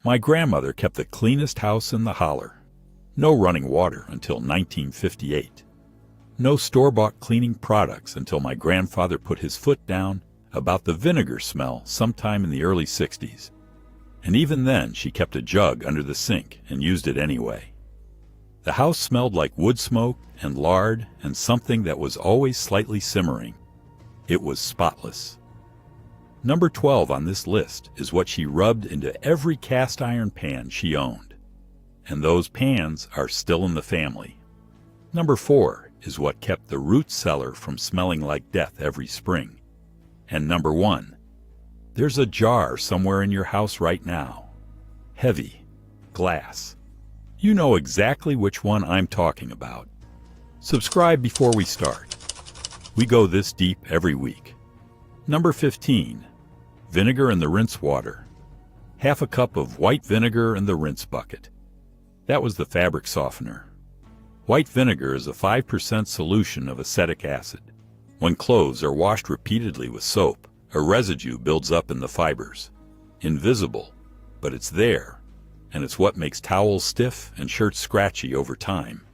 My grandmother kept the cleanest house in the holler. No running water until 1958. No store-bought cleaning products until my grandfather put his foot down about the vinegar smell sometime in the early 60s. And even then, she kept a jug under the sink and used it anyway. The house smelled like wood smoke and lard and something that was always slightly simmering. It was spotless. Number 12 on this list is what she rubbed into every cast iron pan she owned. And those pans are still in the family. Number 4 is what kept the root cellar from smelling like death every spring. And number 1, there's a jar somewhere in your house right now. Heavy. Glass. You know exactly which one I'm talking about. Subscribe before we start. We go this deep every week. Number 15. Vinegar in the rinse water. Half a cup of white vinegar in the rinse bucket. That was the fabric softener. White vinegar is a 5% solution of acetic acid. When clothes are washed repeatedly with soap, a residue builds up in the fibers. Invisible, but it's there, and it's what makes towels stiff and shirts scratchy over time.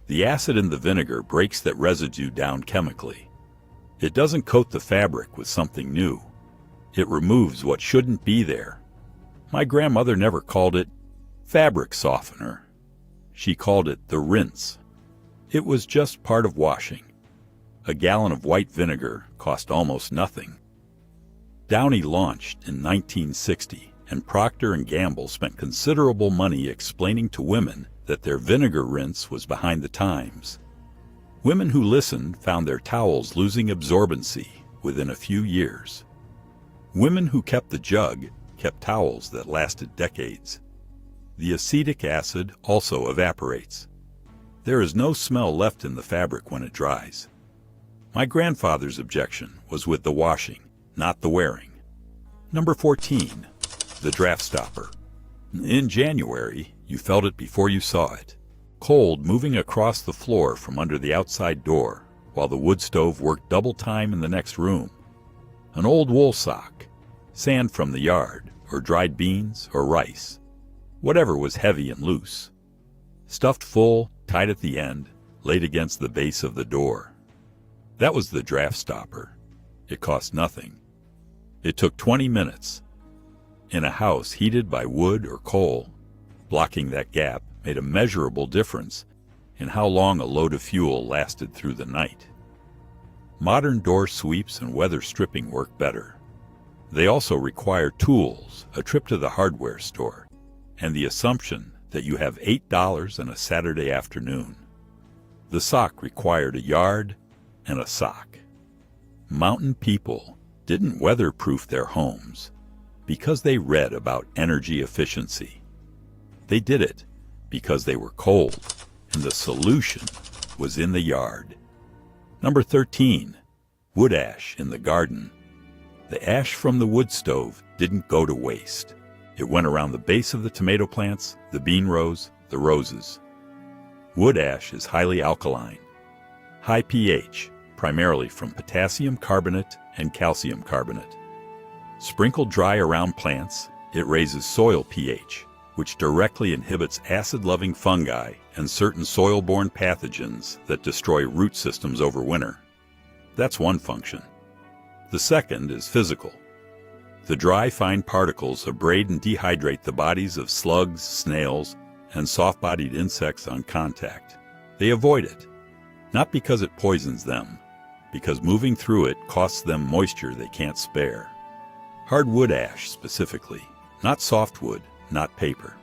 The acid in the vinegar breaks that residue down chemically. It doesn't coat the fabric with something new. It removes what shouldn't be there. My grandmother never called it fabric softener. She called it the rinse. It was just part of washing. A gallon of white vinegar cost almost nothing. Downy launched in 1960, and Procter & Gamble spent considerable money explaining to women that their vinegar rinse was behind the times. Women who listened found their towels losing absorbency within a few years. Women who kept the jug kept towels that lasted decades. The acetic acid also evaporates. There is no smell left in the fabric when it dries. My grandfather's objection was with the washing, not the wearing. Number 14, the draft stopper. In January, you felt it before you saw it. Cold moving across the floor from under the outside door, while the wood stove worked double time in the next room. An old wool sock, sand from the yard, or dried beans or rice. Whatever was heavy and loose. Stuffed full, tied at the end, laid against the base of the door. That was the draft stopper. It cost nothing. It took 20 minutes. In a house heated by wood or coal, blocking that gap made a measurable difference in how long a load of fuel lasted through the night. Modern door sweeps and weather stripping work better. They also require tools, a trip to the hardware store, and the assumption that you have $8 on a Saturday afternoon. The sock required a yard and a sock. Mountain people didn't weatherproof their homes because they read about energy efficiency. They did it because they were cold, and the solution was in the yard. Number 13, wood ash in the garden. The ash from the wood stove didn't go to waste. It went around the base of the tomato plants, the bean rows, the roses. Wood ash is highly alkaline, high pH, primarily from potassium carbonate and calcium carbonate. Sprinkled dry around plants, it raises soil pH, which directly inhibits acid-loving fungi and certain soil-borne pathogens that destroy root systems over winter. That's one function. The second is physical. The dry, fine particles abrade and dehydrate the bodies of slugs, snails, and soft-bodied insects on contact. They avoid it, not because it poisons them, because moving through it costs them moisture they can't spare. Hardwood ash specifically, not softwood, not paper.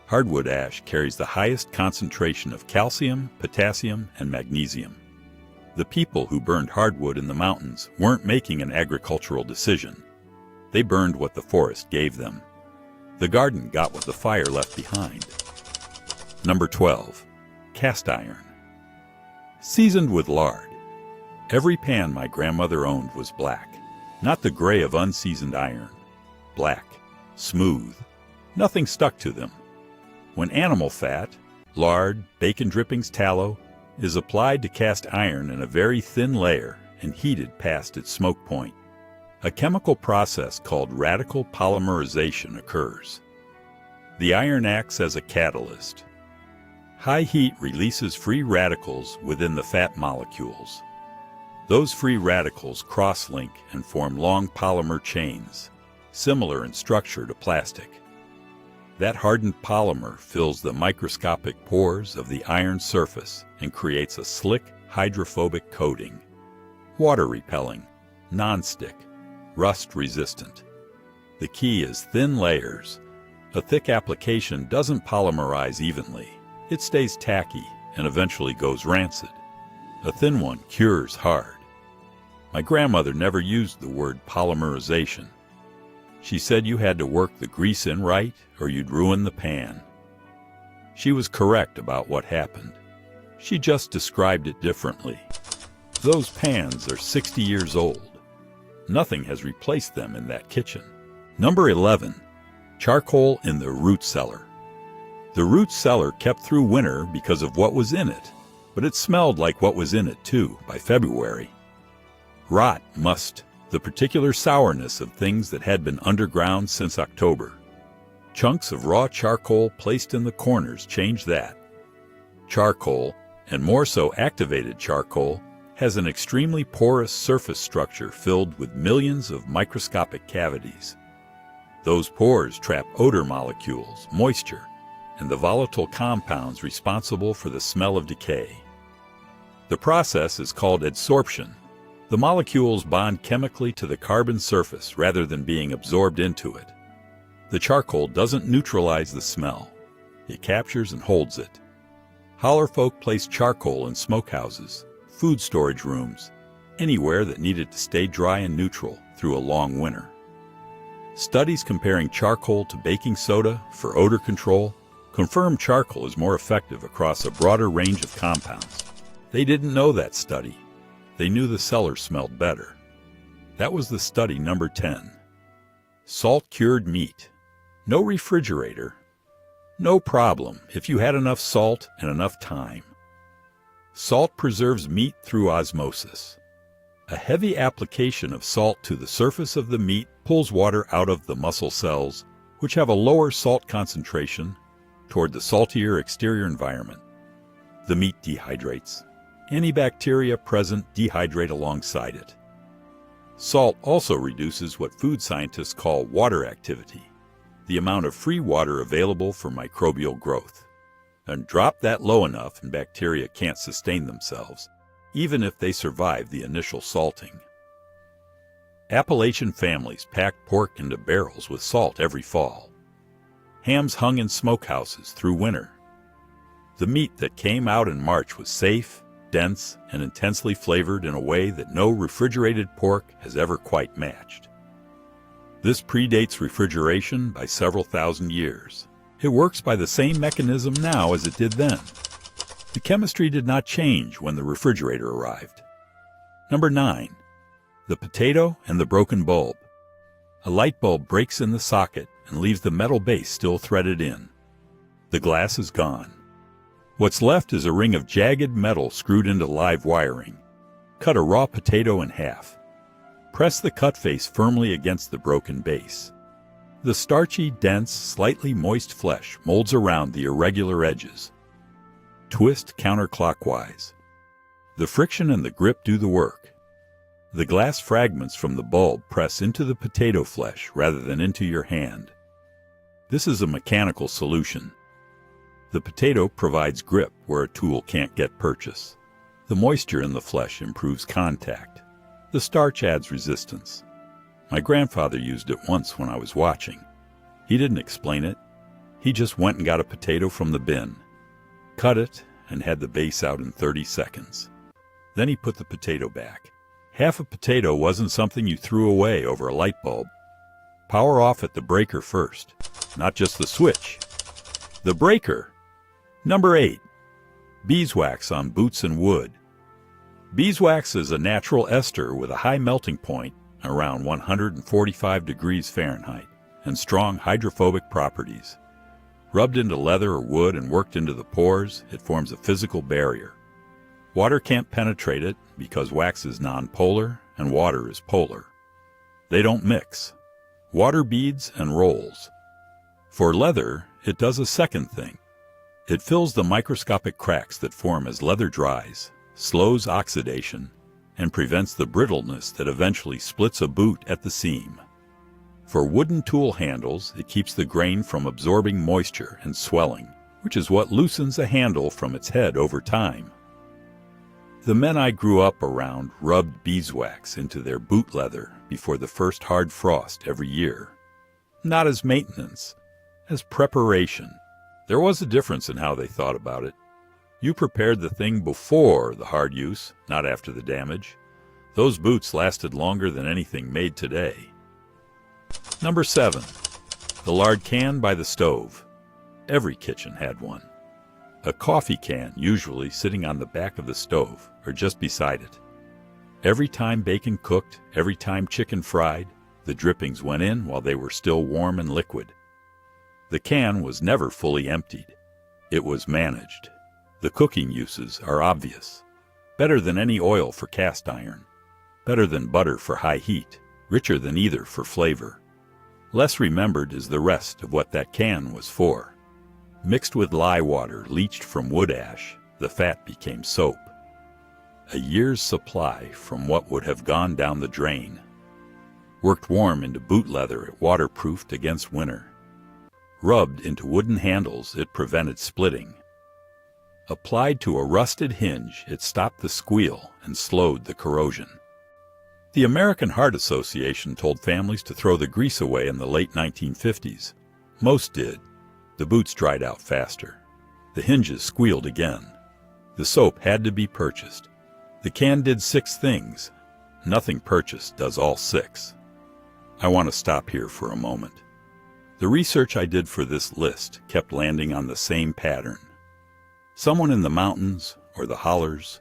Hardwood ash carries the highest concentration of calcium, potassium, and magnesium. The people who burned hardwood in the mountains weren't making an agricultural decision. They burned what the forest gave them. The garden got what the fire left behind. Number 12, cast iron. Seasoned with lard. Every pan my grandmother owned was black, not the gray of unseasoned iron. Black, smooth, nothing stuck to them. When animal fat, lard, bacon drippings, tallow, is applied to cast iron in a very thin layer and heated past its smoke point, a chemical process called radical polymerization occurs. The iron acts as a catalyst. High heat releases free radicals within the fat molecules. Those free radicals cross-link and form long polymer chains, similar in structure to plastic. That hardened polymer fills the microscopic pores of the iron surface and creates a slick, hydrophobic coating. Water-repelling, non-stick, rust-resistant. The key is thin layers. A thick application doesn't polymerize evenly. It stays tacky and eventually goes rancid. A thin one cures hard. My grandmother never used the word polymerization. She said you had to work the grease in right or you'd ruin the pan. She was correct about what happened. She just described it differently. Those pans are 60 years old. Nothing has replaced them in that kitchen. Number 11. Charcoal in the root cellar. The root cellar kept through winter because of what was in it, but it smelled like what was in it too by February. Rot, must, the particular sourness of things that had been underground since October. Chunks of raw charcoal placed in the corners changed that. Charcoal, and more so activated charcoal, has an extremely porous surface structure filled with millions of microscopic cavities. Those pores trap odor molecules, moisture, and the volatile compounds responsible for the smell of decay. The process is called adsorption. The molecules bond chemically to the carbon surface rather than being absorbed into it. The charcoal doesn't neutralize the smell. It captures and holds it. Holler folk placed charcoal in smokehouses, food storage rooms, anywhere that needed to stay dry and neutral through a long winter. Studies comparing charcoal to baking soda for odor control confirm charcoal is more effective across a broader range of compounds. They didn't know that study. They knew the cellar smelled better. That was the study number 10. Salt-cured meat. No refrigerator. No problem if you had enough salt and enough time. Salt preserves meat through osmosis. A heavy application of salt to the surface of the meat pulls water out of the muscle cells, which have a lower salt concentration, toward the saltier exterior environment. The meat dehydrates. Any bacteria present dehydrate alongside it. Salt also reduces what food scientists call water activity, the amount of free water available for microbial growth. And drop that low enough and bacteria can't sustain themselves, even if they survive the initial salting. Appalachian families packed pork into barrels with salt every fall. Hams hung in smokehouses through winter. The meat that came out in March was safe, dense, and intensely flavored in a way that no refrigerated pork has ever quite matched. This predates refrigeration by several thousand years. It works by the same mechanism now as it did then. The chemistry did not change when the refrigerator arrived. Number 9. The potato and the broken bulb. A light bulb breaks in the socket and leaves the metal base still threaded in. The glass is gone. What's left is a ring of jagged metal screwed into live wiring. Cut a raw potato in half. Press the cut face firmly against the broken base. The starchy, dense, slightly moist flesh molds around the irregular edges. Twist counterclockwise. The friction and the grip do the work. The glass fragments from the bulb press into the potato flesh rather than into your hand. This is a mechanical solution. The potato provides grip where a tool can't get purchase. The moisture in the flesh improves contact. The starch adds resistance. My grandfather used it once when I was watching. He didn't explain it. He just went and got a potato from the bin, cut it, and had the base out in 30 seconds. Then he put the potato back. Half a potato wasn't something you threw away over a light bulb. Power off at the breaker first, not just the switch. The breaker. Number 8. Beeswax on boots and wood. Beeswax is a natural ester with a high melting point, around 145 degrees Fahrenheit, and strong hydrophobic properties. Rubbed into leather or wood and worked into the pores, it forms a physical barrier. Water can't penetrate it because wax is nonpolar and water is polar. They don't mix. Water beads and rolls. For leather, it does a second thing. It fills the microscopic cracks that form as leather dries, slows oxidation, and prevents the brittleness that eventually splits a boot at the seam. For wooden tool handles, it keeps the grain from absorbing moisture and swelling, which is what loosens a handle from its head over time. The men I grew up around rubbed beeswax into their boot leather before the first hard frost every year. Not as maintenance, as preparation. There was a difference in how they thought about it. You prepared the thing before the hard use, not after the damage. Those boots lasted longer than anything made today. Number 7. The lard can by the stove. Every kitchen had one. A coffee can, usually sitting on the back of the stove or just beside it. Every time bacon cooked, every time chicken fried, the drippings went in while they were still warm and liquid. The can was never fully emptied. It was managed. The cooking uses are obvious. Better than any oil for cast iron. Better than butter for high heat. Richer than either for flavor. Less remembered is the rest of what that can was for. Mixed with lye water leached from wood ash, the fat became soap. A year's supply from what would have gone down the drain. Worked warm into boot leather, it waterproofed against winter. Rubbed into wooden handles, it prevented splitting. Applied to a rusted hinge, it stopped the squeal and slowed the corrosion. The American Heart Association told families to throw the grease away in the late 1950s. Most did. The boots dried out faster. The hinges squealed again. The soap had to be purchased. The can did 6 things. Nothing purchased does all 6. I want to stop here for a moment. The research I did for this list kept landing on the same pattern. Someone in the mountains, or the hollers,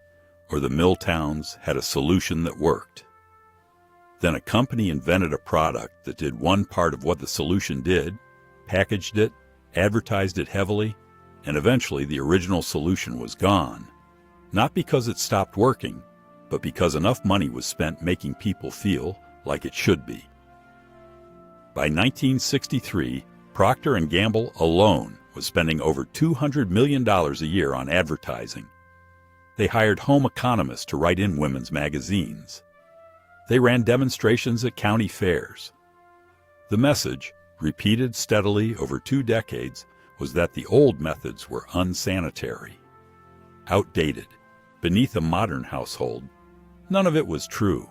or the mill towns had a solution that worked. Then a company invented a product that did one part of what the solution did, packaged it, advertised it heavily, and eventually the original solution was gone. Not because it stopped working, but because enough money was spent making people feel like it should be. By 1963, Procter & Gamble alone was spending over $200 million a year on advertising. They hired home economists to write in women's magazines. They ran demonstrations at county fairs. The message, repeated steadily over 2 decades, was that the old methods were unsanitary, outdated, beneath a modern household. None of it was true.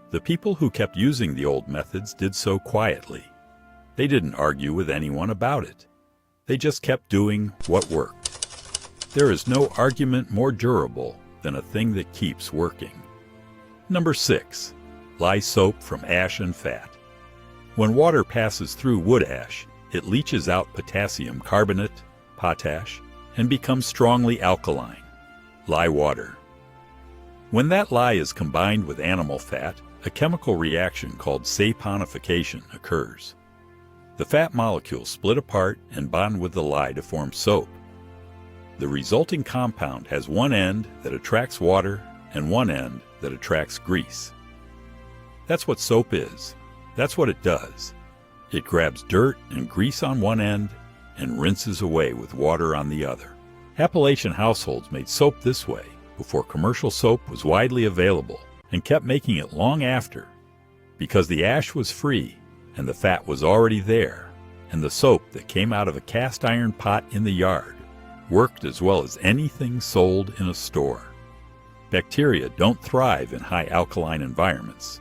The people who kept using the old methods did so quietly. They didn't argue with anyone about it. They just kept doing what worked. There is no argument more durable than a thing that keeps working. Number 6. Lye soap from ash and fat. When water passes through wood ash, it leaches out potassium carbonate, potash, and becomes strongly alkaline. Lye water. When that lye is combined with animal fat, a chemical reaction called saponification occurs. The fat molecules split apart and bond with the lye to form soap. The resulting compound has one end that attracts water and one end that attracts grease. That's what soap is. That's what it does. It grabs dirt and grease on one end and rinses away with water on the other. Appalachian households made soap this way before commercial soap was widely available and kept making it long after, because the ash was free and the fat was already there, and the soap that came out of a cast iron pot in the yard worked as well as anything sold in a store. Bacteria don't thrive in high alkaline environments,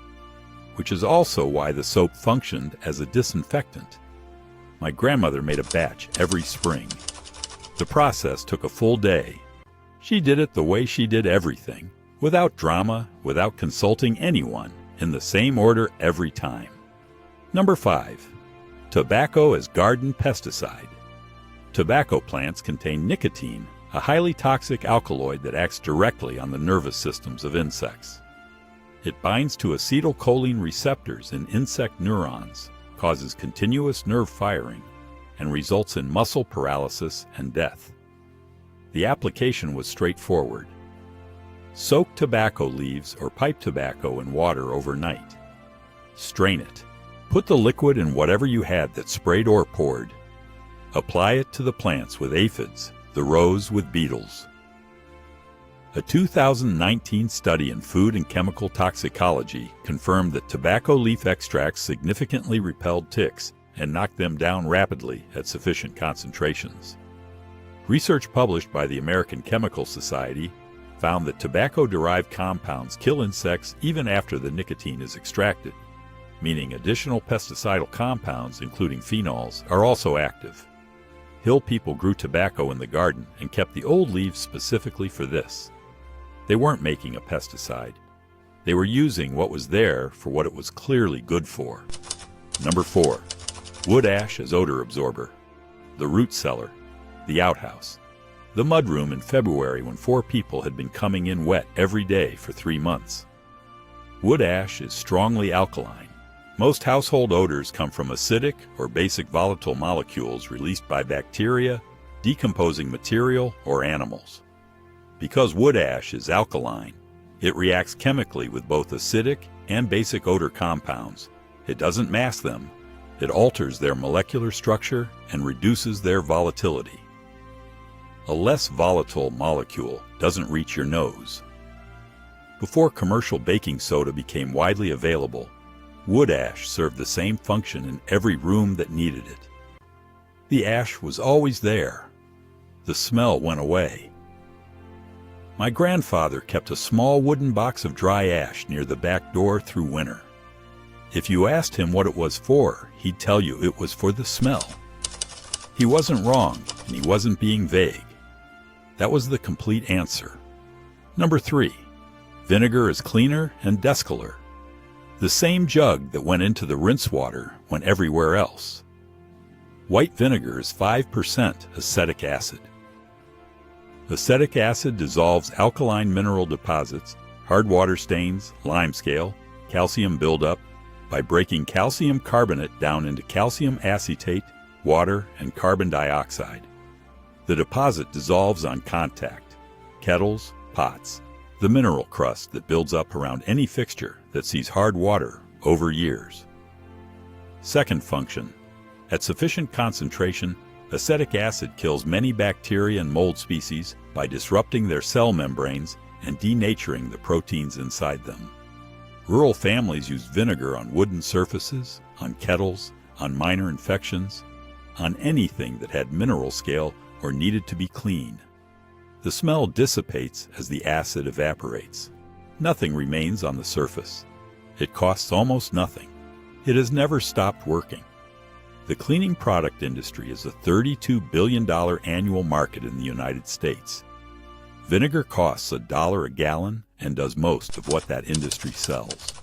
which is also why the soap functioned as a disinfectant. My grandmother made a batch every spring. The process took a full day. She did it the way she did everything, without drama, without consulting anyone, in the same order every time. Number 5. Tobacco as garden pesticide. Tobacco plants contain nicotine, a highly toxic alkaloid that acts directly on the nervous systems of insects. It binds to acetylcholine receptors in insect neurons, causes continuous nerve firing, and results in muscle paralysis and death. The application was straightforward. Soak tobacco leaves or pipe tobacco in water overnight. Strain it. Put the liquid in whatever you had that sprayed or poured. Apply it to the plants with aphids, the rows with beetles. A 2019 study in food and chemical toxicology confirmed that tobacco leaf extracts significantly repelled ticks and knocked them down rapidly at sufficient concentrations. Research published by the American Chemical Society found that tobacco-derived compounds kill insects even after the nicotine is extracted, meaning additional pesticidal compounds, including phenols, are also active. Hill people grew tobacco in the garden and kept the old leaves specifically for this. They weren't making a pesticide. They were using what was there for what it was clearly good for. Number 4. Wood ash as odor absorber. The root cellar. The outhouse. The mudroom in February when 4 people had been coming in wet every day for 3 months. Wood ash is strongly alkaline. Most household odors come from acidic or basic volatile molecules released by bacteria, decomposing material, or animals. Because wood ash is alkaline, it reacts chemically with both acidic and basic odor compounds. It doesn't mask them. It alters their molecular structure and reduces their volatility. A less volatile molecule doesn't reach your nose. Before commercial baking soda became widely available, wood ash served the same function in every room that needed it. The ash was always there. The smell went away. My grandfather kept a small wooden box of dry ash near the back door through winter. If you asked him what it was for, he'd tell you it was for the smell. He wasn't wrong, and he wasn't being vague. That was the complete answer. Number 3. Vinegar is cleaner and descaler. The same jug that went into the rinse water went everywhere else. White vinegar is 5% acetic acid. Acetic acid dissolves alkaline mineral deposits, hard water stains, limescale, calcium buildup by breaking calcium carbonate down into calcium acetate, water, and carbon dioxide. The deposit dissolves on contact, kettles, pots, the mineral crust that builds up around any fixture that sees hard water over years. Second function, at sufficient concentration, acetic acid kills many bacteria and mold species by disrupting their cell membranes and denaturing the proteins inside them. Rural families used vinegar on wooden surfaces, on kettles, on minor infections, on anything that had mineral scale or needed to be cleaned. The smell dissipates as the acid evaporates. Nothing remains on the surface. It costs almost nothing. It has never stopped working. The cleaning product industry is a $32 billion annual market in the United States. Vinegar costs $1 a gallon and does most of what that industry sells.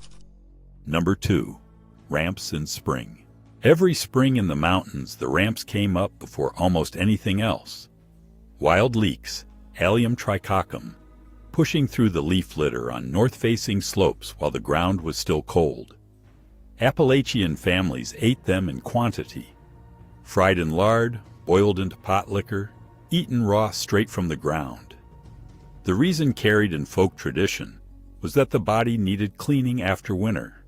Number 2. Ramps in spring. Every spring in the mountains, the ramps came up before almost anything else. Wild leeks, Allium tricoccum, pushing through the leaf litter on north-facing slopes while the ground was still cold. Appalachian families ate them in quantity, fried in lard, boiled into pot liquor, eaten raw straight from the ground. The reason carried in folk tradition was that the body needed cleaning after winter.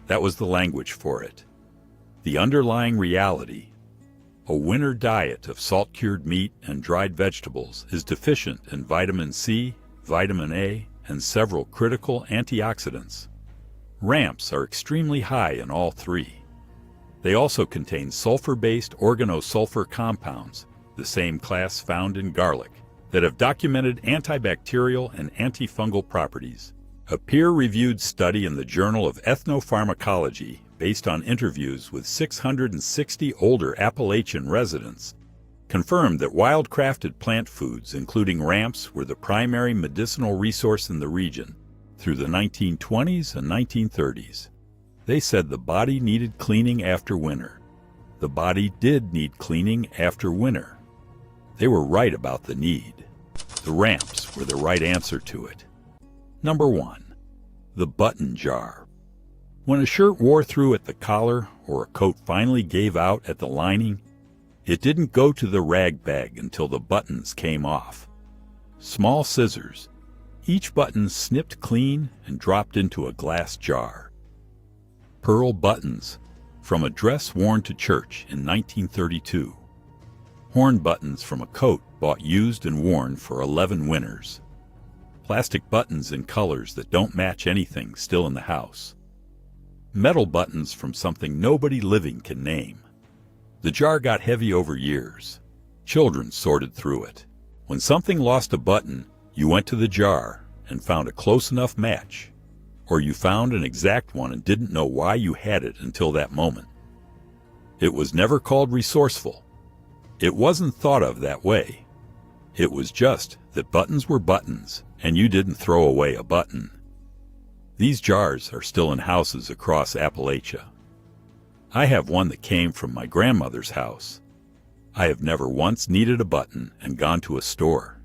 That was the language for it. The underlying reality, a winter diet of salt-cured meat and dried vegetables, is deficient in vitamin C, vitamin A, and several critical antioxidants. Ramps are extremely high in all 3. They also contain sulfur-based organosulfur compounds, the same class found in garlic, that have documented antibacterial and antifungal properties. A peer-reviewed study in the Journal of Ethnopharmacology, based on interviews with 660 older Appalachian residents, confirmed that wild-crafted plant foods, including ramps, were the primary medicinal resource in the region through the 1920s and 1930s. They said the body needed cleaning after winter. The body did need cleaning after winter. They were right about the need. The ramps were the right answer to it. Number 1. The button jar. When a shirt wore through at the collar or a coat finally gave out at the lining, it didn't go to the rag bag until the buttons came off. Small scissors, each button snipped clean and dropped into a glass jar. Pearl buttons, from a dress worn to church in 1932. Horn buttons from a coat bought used and worn for 11 winters. Plastic buttons in colors that don't match anything still in the house. Metal buttons from something nobody living can name. The jar got heavy over years. Children sorted through it. When something lost a button, you went to the jar and found a close enough match, or you found an exact one and didn't know why you had it until that moment. It was never called resourceful. It wasn't thought of that way. It was just that buttons were buttons, and you didn't throw away a button. These jars are still in houses across Appalachia. I have one that came from my grandmother's house. I have never once needed a button and gone to a store.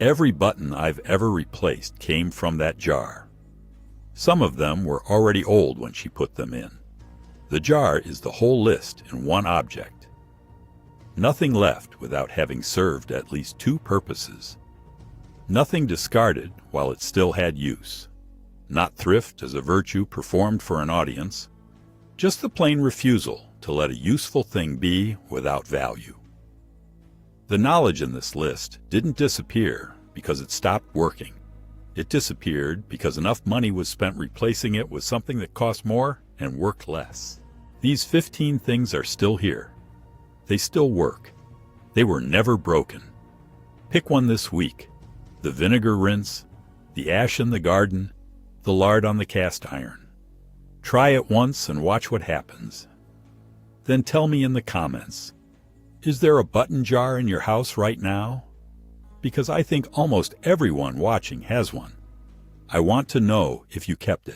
Every button I've ever replaced came from that jar. Some of them were already old when she put them in. The jar is the whole list in one object. Nothing left without having served at least 2 purposes. Nothing discarded while it still had use. Not thrift as a virtue performed for an audience. Just the plain refusal to let a useful thing be without value. The knowledge in this list didn't disappear because it stopped working. It disappeared because enough money was spent replacing it with something that cost more and worked less. These 15 things are still here. They still work. They were never broken. Pick one this week. The vinegar rinse, the ash in the garden, the lard on the cast iron. Try it once and watch what happens. Then tell me in the comments, is there a button jar in your house right now? Because I think almost everyone watching has one. I want to know if you kept it.